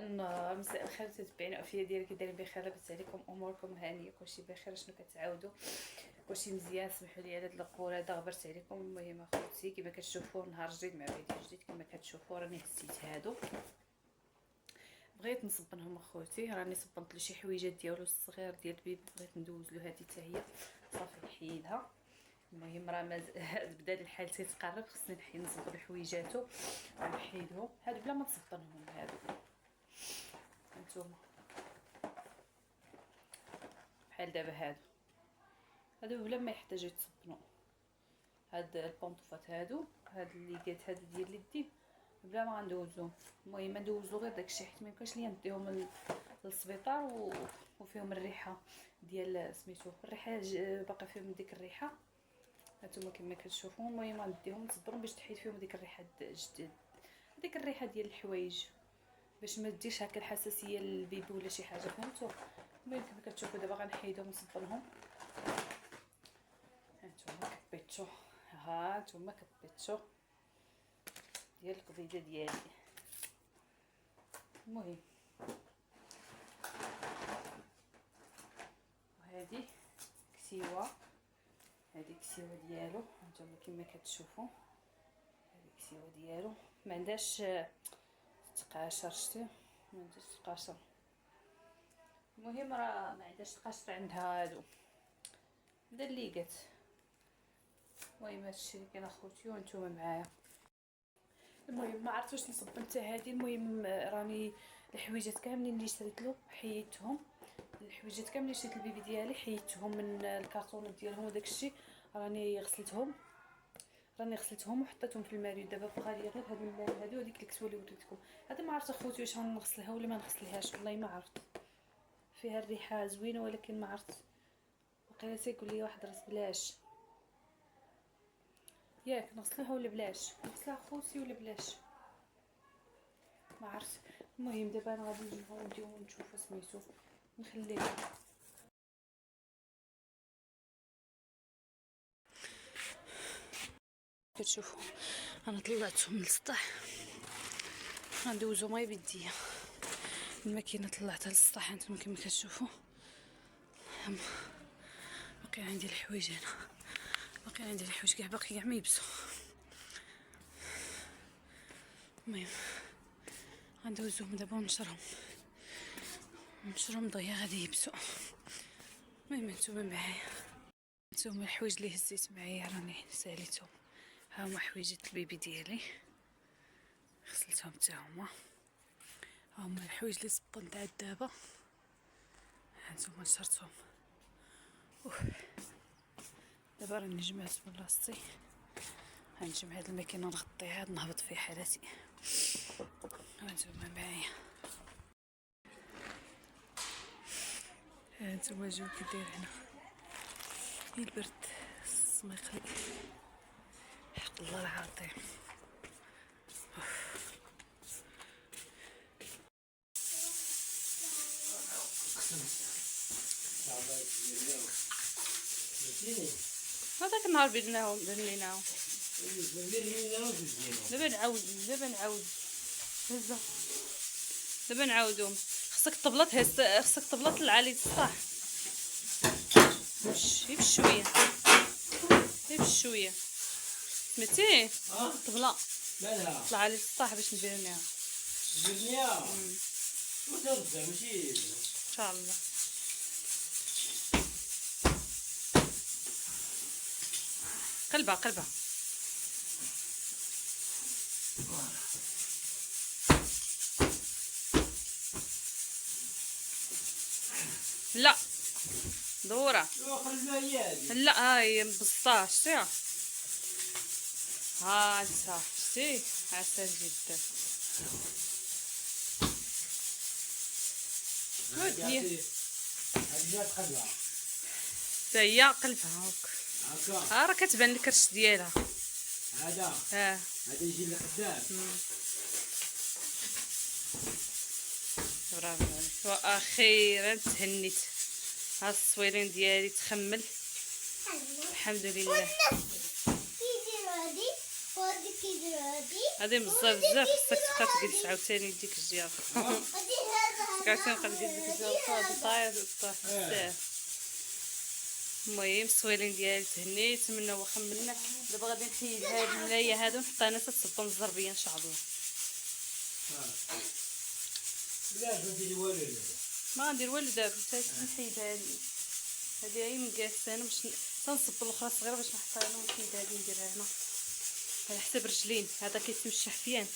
مساء الخير تتبعين عافيه ديالك كي دايرين بخير؟ لاباس عليكم؟ اموركم هانيه؟ كلشي بخير؟ شنو كتعاودوا؟ كلشي مزيان؟ سمحوا لي على هاد القول هذا غبرت عليكم. المهم اخوتي كما كتشوفوا نهار جديد مع فيديو جديد. كما كتشوفوا راني هزيت هادو، بغيت نصبنهم اخوتي. راني صبنت له شي حويجات ديالو الصغير ديال البيبي، بغيت ندوز له هذه حتى هي صافي نحيدها. المهم راه بدا الحال تيتقرب، خصني نصب له حويجاتو ونحيدهم. هادو بلا ما نصبنهم، هادو هانتوما بحال دابا هادو بلا ما يحتاجوا يتصبنوا. هاد البونطوفات هاد اللي قالت هادو ديال اليدين بلا ما غندوزوهم. المهم ندوزو غير داكشي حيت ميمكنش ليا نديهم للسبيطار وفيهم الريحه ديال سميتو، الريحه باقا فيهم ديك الريحه. هانتوما كما كتشوفوا. المهم غنديهم نصبرهم باش تحيد فيهم ديك الريحه ديك الريحه ديال الحوايج، باش ما ديرش هكا الحساسيه للبيبي ولا شي حاجه، فهمتوا؟ المهم كما كتشوفوا دابا غنحيدهم ونصبرهم. هانتوما كبيتو، هانتوما كبيتو ديال القضيده ديالي. المهم وهذه كسيوه، هذه كسيوه ديالو. هانتوما كما كتشوفوا هذه كسيوه ديالو، ما عندهاش تقاشر، شتي ما عندهاش تقاشر. المهم راه ما عندهاش تقاشر عندها هادو مدليقات. المهم هادشي اللي كاين اخوتي وانتوما معايا. المهم ما عرفتش نصب حتى هذه. المهم راني الحويجات كاملين اللي شريت له حيدتهم، الحويجات كاملين شريت البيبي ديالي حيدتهم من الكرتونات ديالهم وداكشي. راني غسلتهم وحطيتهم في الماريو. دابا بقى لي غير هاد الماء هادو وديك الكسوه اللي وريت لكم. هذا ما عرفت اخوتي واش غنغسلها ولا ما نغسلهاش، والله ما عرفت. فيها الريحه زوينه ولكن ما عرفت. وقيلا تيقول لي واحد راس بلاش، ياك نغسلوها ولا بلاش؟ نغسلها خوتي ولا بلاش؟ ما عرفت. المهم دابا انا غادي نجيو نشوفوا سميتو نخليها. كتشوفوا انا طلعتهم من السطح، غندوزو ماء بيديا. الماكينه طلعتها للسطح. هانتوما كما كتشوفوا باقي عندي الحوايج هنا، باقي عندي الحوايج كاع باقي كاع ما يبسوا. المهم غندوزوهم دابا ونشرهم ضيا غادي يبسوا. المهم نتوما معايا، نتوما الحوايج اللي هزيت معايا راني ساليتهم. ها هما حويجات البيبي ديالي غسلتهم حتى هما. ها هما الحوايج اللي صبنت عاد دابا، هانتوما نشرتهم. دابا راني جمعت من راسي، غنجمع هاد الماكينه نغطيها نهبط في حالتي. هانتوما معايا، هانتوما جو كي داير هنا. البرد السميق حق الله العظيم. هذاك النهار درناهم دابا نعاود هزه. دابا نعاودهم. خصك طبلات خصك طبلات العالي السطح. غير بشويه غير بشويه سمعتي؟ طبله طلع لي السطح باش نبرنيها ان شاء الله. قلبها لا دوره لا هاي مبسطه. شتيها؟ ها انت شتي عسل جدا. هي قلبها هاكا راه كتبان الكرش ديالها. هذا يجي اللي قدام. برافو عليك واخيرا تهنيت. ها الصويرين ديالي تخمل الحمد لله. هادي بزاف بزاف، خصك تبقى تجلس عاوتاني ديك الجهه. خصك عاوتاني تبقى تجلس ديك الجهه، هادي طاير بزاف. المهم السويلين ديالي تهنيت منه وخملنا. دابا غادي نحيد هاد الملايه هادو نحطها انا تتصبن الزربيه ان شاء الله. لا ما ندير والو، ما غندير والو دابا، نحيد هادي هي مقاسه انا باش تنصب الاخرى صغيره باش نحطها انا ونحيد هادي نديرها هنا على حساب رجلين. هذا كيتسمى الشحفيان.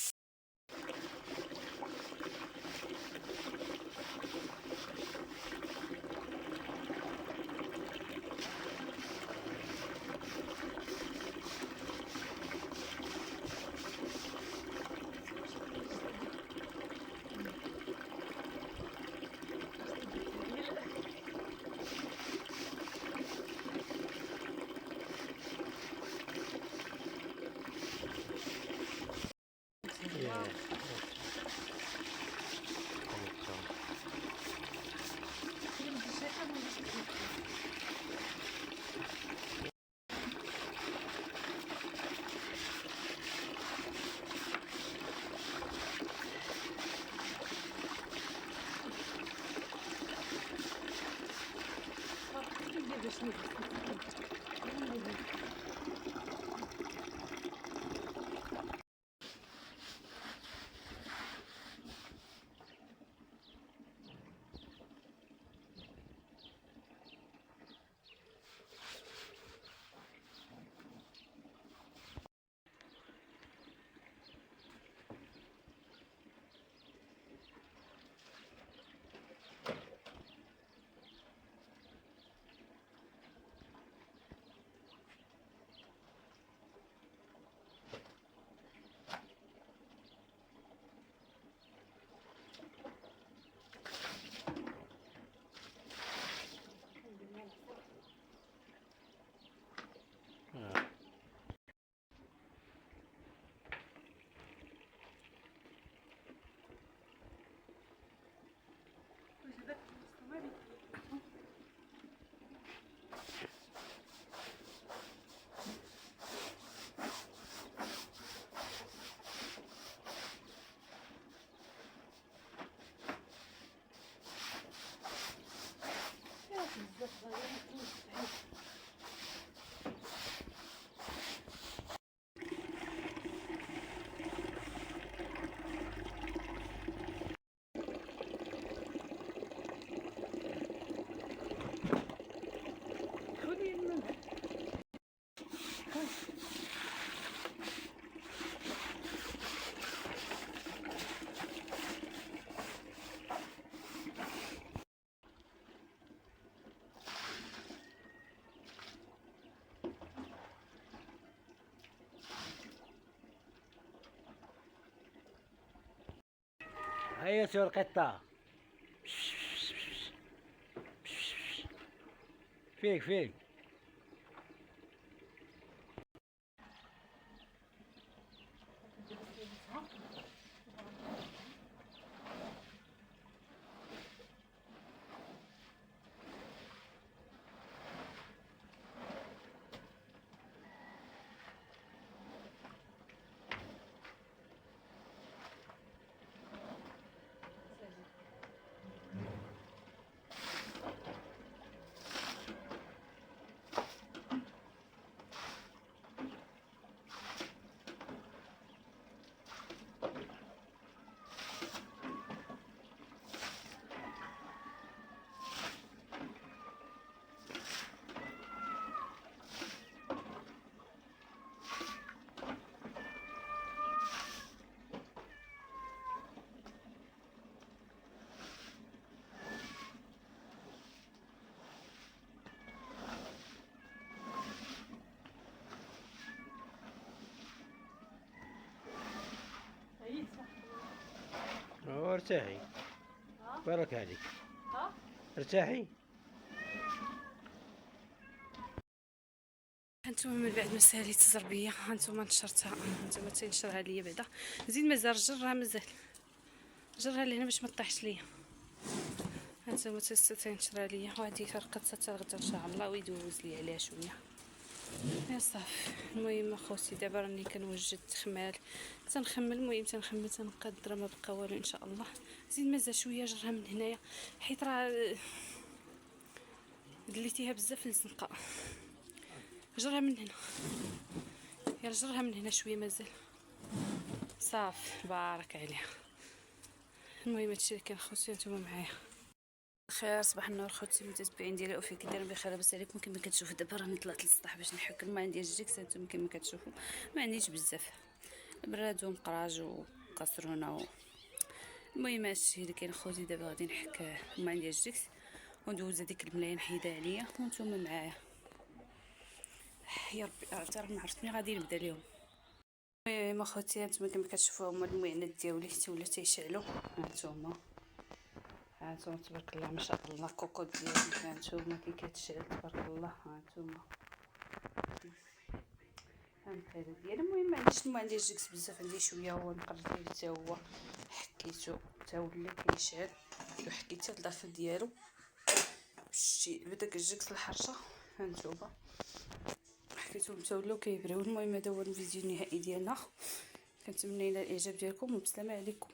هيا سوى القطة. فيك ارتاحي، بارك عليك. ارتاحي. هانتوما من بعد ما ساليت الزربيه، هانتوما نشرتها، هانتوما تنشرها ليا بعدا. زيد مازال جرها، مازال جرها لهنا باش ما طيحش ليا. هانتوما تنشرها ليا، وهادي فرقت حتى الغدا ان شاء الله ويدوز لي عليها شويه. يا صافي. المهم اخوتي دابا راني كنوجد التخمال تنخمل. المهم تنخمل تنقدر ما بقى والو ان شاء الله. زيد مازال شويه جرها من هنايا حيت راه دليتيها بزاف الزنقه. جرها من هنا، يلا جرها من هنا شويه مازال. صافي بارك عليها. المهم هادشي اللي كان خوتي نتوما معايا. خير صباح النور خوتي المتابعين ديالي وفي كي دايرين بخير لاباس عليكم. كما كتشوفوا دابا راني طلعت للسطح باش نحك الماء ديال الجيكس. هانتوما كما كتشوفوا ما عنديش بزاف، براد ومقراج وكاسرونه المهم هادشي اللي كاين خوتي. دابا غادي نحك الماء ديال الجيكس وندوز هذيك الملايه نحيدها عليا وانتوما معايا. يا ربي عرفت ما عرفتني غادي نبدا اليوم. المهم اخوتي هانتوما كما كتشوفوا هما المعينات ديالي ولاو تيشعلوا. هانتوما تبارك الله ما شاء الله كوكو ديالي هانتوما كي كتشعل تبارك الله. هانتوما الخير ديالي. المهم ما عنديش الماء ديال الجيكس بزاف، عندي شويه هو نقر ديالي حتى هو حكيتو حتى ولا كيشعل وحكيت الداخل ديالو شتي بداك الجيكس الحرشه. هانتوما حكيتهم حتى ولاو كيبريو. المهم هذا هو الفيديو النهائي ديالنا. كنتمنى ينال الاعجاب ديالكم وبسلامه عليكم.